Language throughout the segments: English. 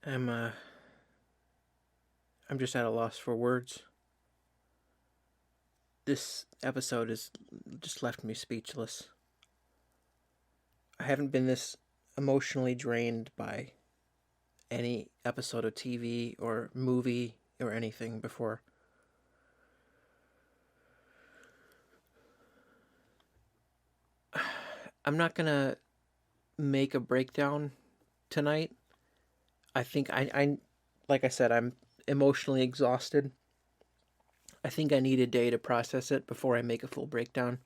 I'm uh I'm just at a loss for words. This episode has just left me speechless. I haven't been this emotionally drained by any episode of TV or movie or anything before. I'm not gonna make a breakdown tonight. I think like I said, I'm emotionally exhausted. I think I need a day to process it before I make a full breakdown.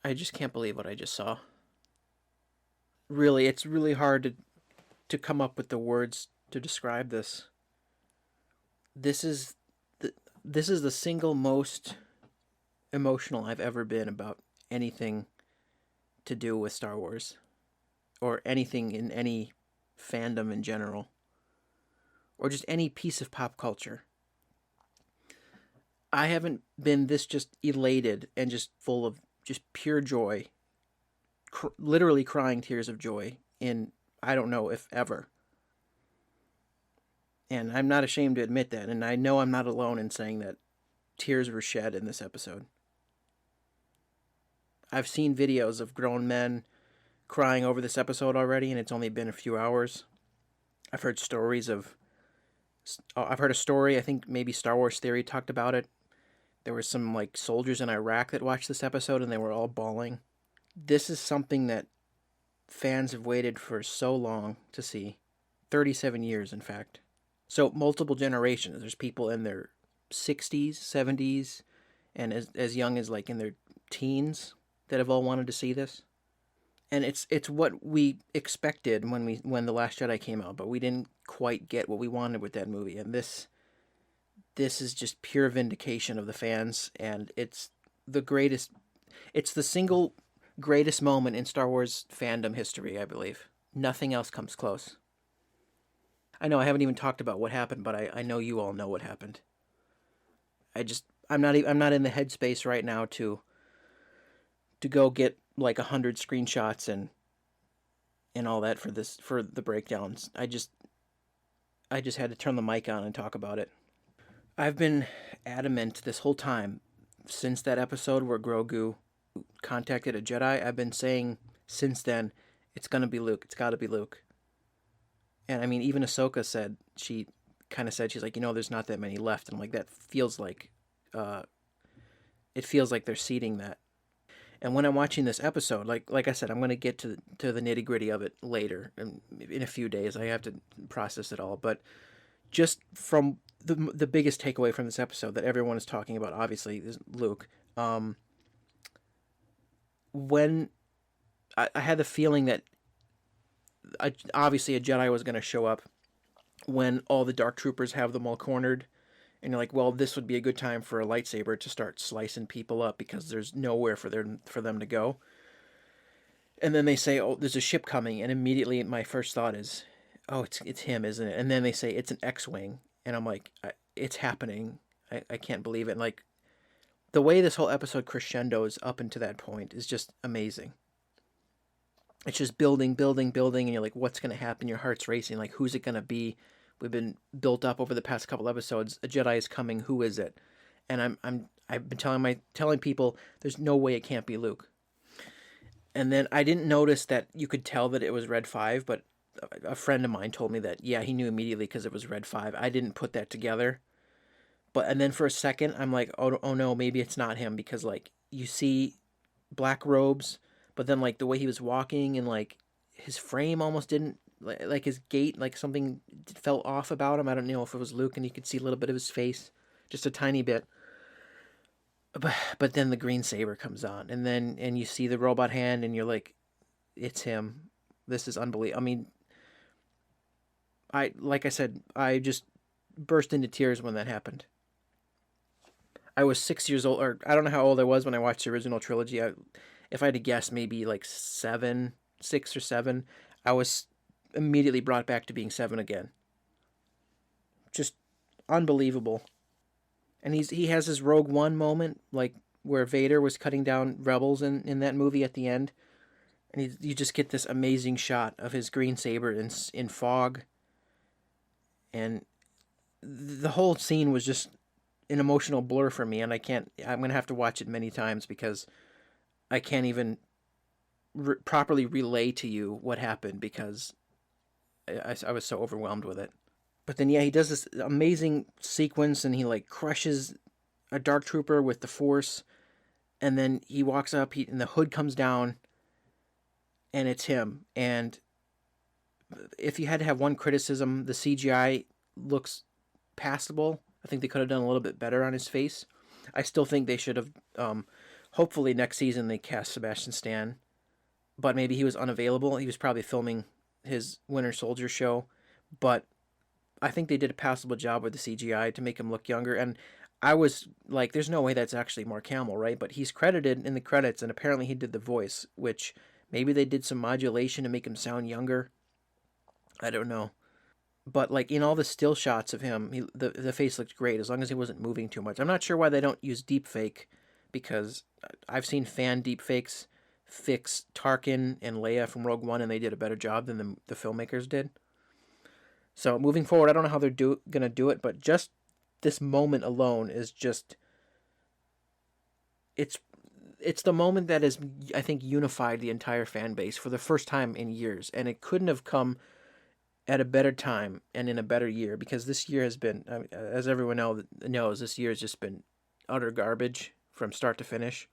I just can't believe what I just saw. Really, it's really hard to come up with the words to describe this. This is this is the single most emotional I've ever been about anything to do with Star Wars or anything in any fandom in general or just any piece of pop culture. I haven't been this just elated and just full of just pure joy, literally crying tears of joy in I don't know if ever. And I'm not ashamed to admit that, and I know I'm not alone in saying that tears were shed in this episode. I've seen videos of grown men crying over this episode already, and it's only been a few hours. I've heard stories of. I've heard a story. I think maybe Star Wars Theory talked about it. There were some like soldiers in Iraq that watched this episode, and they were all bawling. This is something that fans have waited for so long to see. 37 years, in fact. So multiple generations. There's people in their 60s, 70s, and as young as like in their teens that have all wanted to see this. And it's what we expected when the Last Jedi came out, but we didn't quite get what we wanted with that movie. And this is just pure vindication of the fans, and it's the greatest. It's the single greatest moment in Star Wars fandom history, I believe. Nothing else comes close. I know I haven't even talked about what happened, but I know you all know what happened. I'm not in the headspace right now to go get like 100 screenshots and all that for the breakdowns. I just had to turn the mic on and talk about it. I've been adamant this whole time since that episode where Grogu contacted a Jedi. I've been saying since then it's gonna be Luke. It's got to be Luke. And I mean, even Ahsoka said she kind of said she's like, there's not that many left. And I'm like, that feels like uh, it feels like they're seeding that. And when I'm watching this episode, like I said, I'm going to get to the nitty gritty of it later in a few days. I have to process it all, but just from the biggest takeaway from this episode that everyone is talking about, obviously, is Luke. When I had the feeling that obviously a Jedi was going to show up when all the Dark Troopers have them all cornered, and you're like, well, this would be a good time for a lightsaber to start slicing people up because there's nowhere for them to go. And then they say, oh, there's a ship coming, and immediately my first thought is, oh, it's him, isn't it? And then they say it's an X-wing, and I'm like, it's happening. I can't believe it. And like the way this whole episode crescendos up into that point is just amazing. It's just building, building, building, and you're like, what's going to happen? Your heart's racing. Like, who's it going to be? We've been built up over the past couple episodes. A Jedi is coming. Who is it? And I've been telling people there's no way it can't be Luke. And then I didn't notice that you could tell that it was Red 5, but a friend of mine told me that, yeah, he knew immediately because it was Red 5. I didn't put that together. And then for a second, I'm like, oh no, maybe it's not him because, like, you see black robes, but then, like, the way he was walking and, like, his frame almost didn't, like, his gait, like, something felt off about him. I don't know if it was Luke and you could see a little bit of his face, just a tiny bit. But then the green saber comes on, and you see the robot hand, and you're like, it's him. This is unbelievable. I mean, like I said, I just burst into tears when that happened. I was 6 years old, or I don't know how old I was when I watched the original trilogy. If I had to guess, maybe like 7, 6 or 7. I was immediately brought back to being 7 again. Just unbelievable. And he has his Rogue One moment, like where Vader was cutting down rebels in that movie at the end, and you just get this amazing shot of his green saber in fog, and the whole scene was just an emotional blur for me, and I'm gonna have to watch it many times because I can't even properly relay to you what happened because I was so overwhelmed with it. But then, yeah, he does this amazing sequence, and he like crushes a dark trooper with the force, and then he walks up, and the hood comes down, and it's him. And if you had to have one criticism, the CGI looks passable. I think they could have done a little bit better on his face. I still think they should have. Hopefully next season they cast Sebastian Stan, but maybe he was unavailable. He was probably filming his Winter Soldier show, but I think they did a passable job with the CGI to make him look younger. And I was like, there's no way that's actually Mark Hamill, right? But he's credited in the credits, and apparently he did the voice, which maybe they did some modulation to make him sound younger. I don't know. But like in all the still shots of him, the face looked great as long as he wasn't moving too much. I'm not sure why they don't use deep fake, because I've seen fan deep fakes fix Tarkin and Leia from Rogue One, and they did a better job than the filmmakers did. So moving forward, I don't know how they're gonna do it, but just this moment alone is just it's it's the moment that has, I think, unified the entire fan base for the first time in years, and it couldn't have come at a better time and in a better year, because this year has been, as everyone knows, this year has just been utter garbage from start to finish.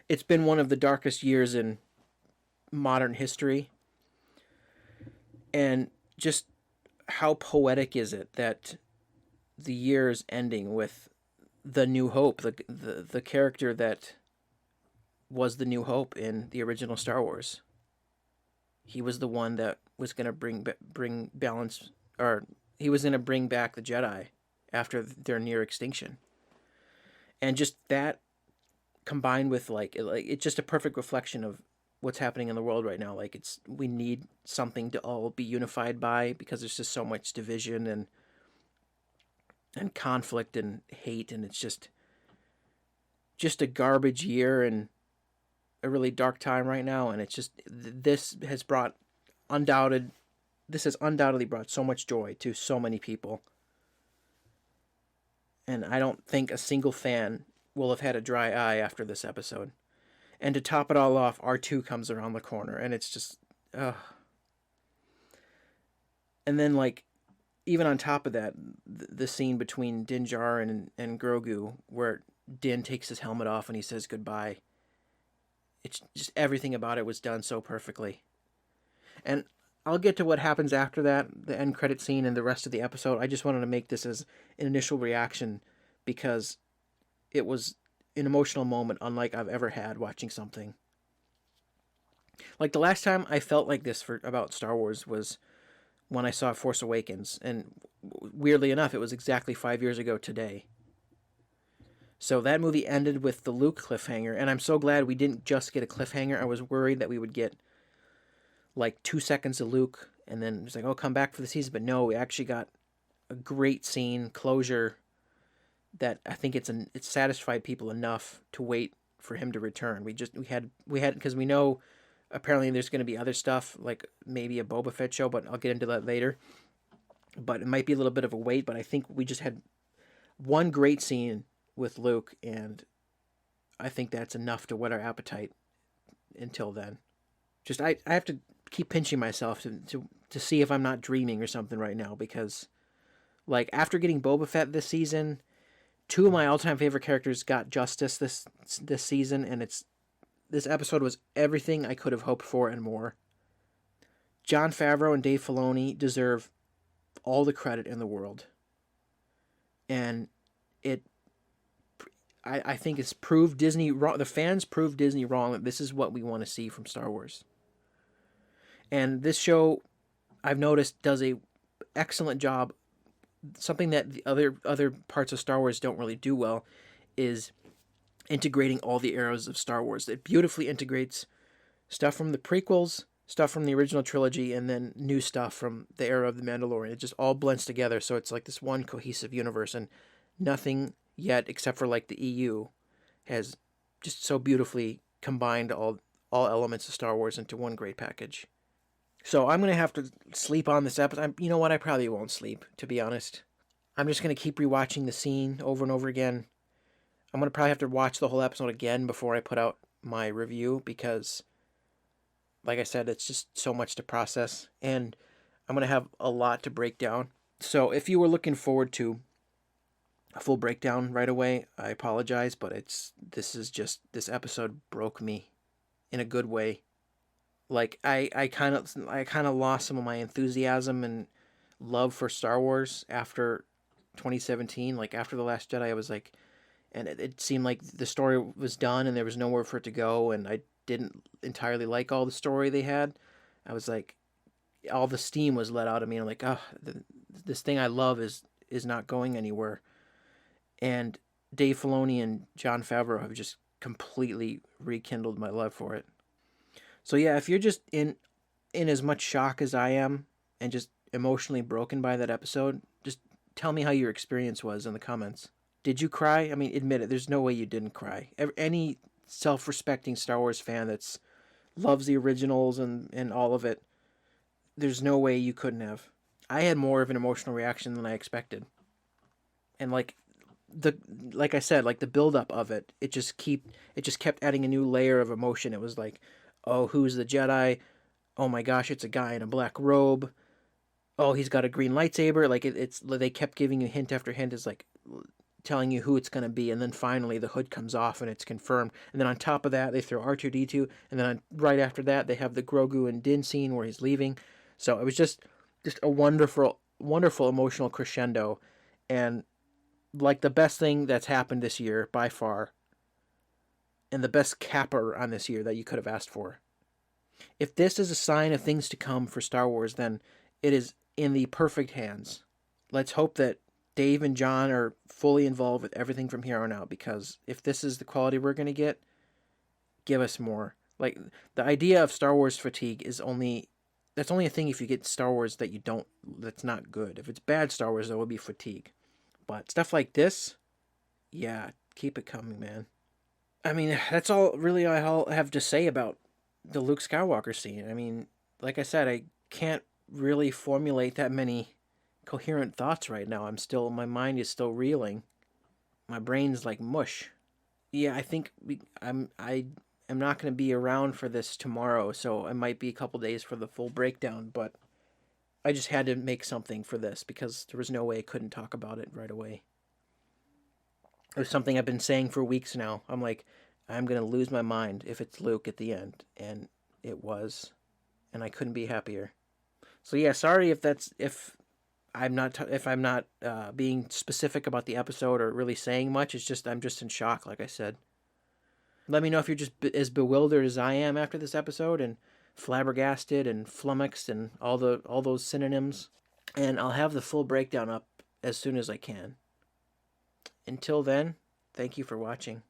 It's been one of the darkest years in modern history, and just how poetic is it that the year is ending with the New Hope, the character that was the New Hope in the original Star Wars. He was the one that was going to bring balance, or he was going to bring back the Jedi after their near extinction. And just that combined with like it's just a perfect reflection of what's happening in the world right now. Like we need something to all be unified by, because there's just so much division and conflict and hate, and it's just a garbage year and a really dark time right now. And it's just this has undoubtedly brought so much joy to so many people, and I don't think a single fan will have had a dry eye after this episode. And to top it all off, R2 comes around the corner, and it's just and then like even on top of that, the scene between Din Djarin and Grogu, where Din takes his helmet off and he says goodbye. It's just everything about it was done so perfectly. And I'll get to what happens after that, the end credit scene and the rest of the episode. I just wanted to make this as an initial reaction because it was an emotional moment unlike I've ever had watching something. Like the last time I felt like this about Star Wars was when I saw Force Awakens, and weirdly enough, it was exactly 5 years ago today. So that movie ended with the Luke cliffhanger, and I'm so glad we didn't just get a cliffhanger. I was worried that we would get like 2 seconds of Luke, and then it was like, oh, come back for the season. But no, we actually got a great scene, closure, that I think it's satisfied people enough to wait for him to return. We had because we know apparently there's going to be other stuff, like maybe a Boba Fett show, but I'll get into that later. But it might be a little bit of a wait, but I think we just had one great scene with Luke, and I think that's enough to whet our appetite until then. Just I have to keep pinching myself to see if I'm not dreaming or something right now, because like after getting Boba Fett this season, two of my all-time favorite characters got justice this season, and this episode was everything I could have hoped for and more. Jon Favreau and Dave Filoni deserve all the credit in the world. And I think it's proved Disney wrong. The fans proved Disney wrong that this is what we want to see from Star Wars. And this show, I've noticed, does a excellent job. Something that the other parts of Star Wars don't really do well is integrating all the eras of Star Wars. It beautifully integrates stuff from the prequels, stuff from the original trilogy, and then new stuff from the era of The Mandalorian. It just all blends together, so it's like this one cohesive universe, and nothing yet, except for like the EU, has just so beautifully combined all all elements of Star Wars into one great package. So I'm going to have to sleep on this episode. You know what? I probably won't sleep, to be honest. I'm just going to keep rewatching the scene over and over again. I'm going to probably have to watch the whole episode again before I put out my review because, like I said, it's just so much to process. And I'm going to have a lot to break down. So if you were looking forward to a full breakdown right away, I apologize, but this episode broke me in a good way. Like I kind of lost some of my enthusiasm and love for Star Wars after 2017. Like after The Last Jedi, I was like, and it seemed like the story was done and there was nowhere for it to go, and I didn't entirely like all the story they had. I was like, all the steam was let out of me. And I'm like, oh, this thing I love is not going anywhere. And Dave Filoni and Jon Favreau have just completely rekindled my love for it. So yeah, if you're just in as much shock as I am and just emotionally broken by that episode, just tell me how your experience was in the comments. Did you cry? I mean, admit it. There's no way you didn't cry. Any self-respecting Star Wars fan that's loves the originals and all of it, there's no way you couldn't have. I had more of an emotional reaction than I expected. And like I said, like the buildup of it, it just kept adding a new layer of emotion. It was like, oh, who's the Jedi? Oh my gosh, it's a guy in a black robe. Oh, he's got a green lightsaber. Like it's they kept giving you hint after hint. It's like telling you who it's going to be, and then finally the hood comes off and it's confirmed. And then on top of that, they throw R2-D2, and then right after that, they have the Grogu and Din scene where he's leaving. So it was just a wonderful emotional crescendo, and like the best thing that's happened this year by far, and the best capper on this year that you could have asked for. If this is a sign of things to come for Star Wars, then it is in the perfect hands. Let's hope that Dave and John are fully involved with everything from here on out, because if this is the quality we're going to get, give us more. Like, the idea of Star Wars fatigue is that's only a thing if you get Star Wars that's not good. If it's bad Star Wars, there will be fatigue. But stuff like this, yeah, keep it coming, man. I mean, that's all really I'll have to say about the Luke Skywalker scene. I mean, like I said, I can't really formulate that many coherent thoughts right now. My mind is still reeling. My brain's like mush. Yeah, I think I am not going to be around for this tomorrow, so it might be a couple days for the full breakdown, but I just had to make something for this because there was no way I couldn't talk about it right away. It was something I've been saying for weeks now. I'm like, I'm going to lose my mind if it's Luke at the end, and it was, and I couldn't be happier. So yeah, sorry if I'm not being specific about the episode or really saying much. It's just I'm just in shock, like I said. Let me know if you're just as bewildered as I am after this episode, and flabbergasted and flummoxed and all those synonyms. And I'll have the full breakdown up as soon as I can. Until then, thank you for watching.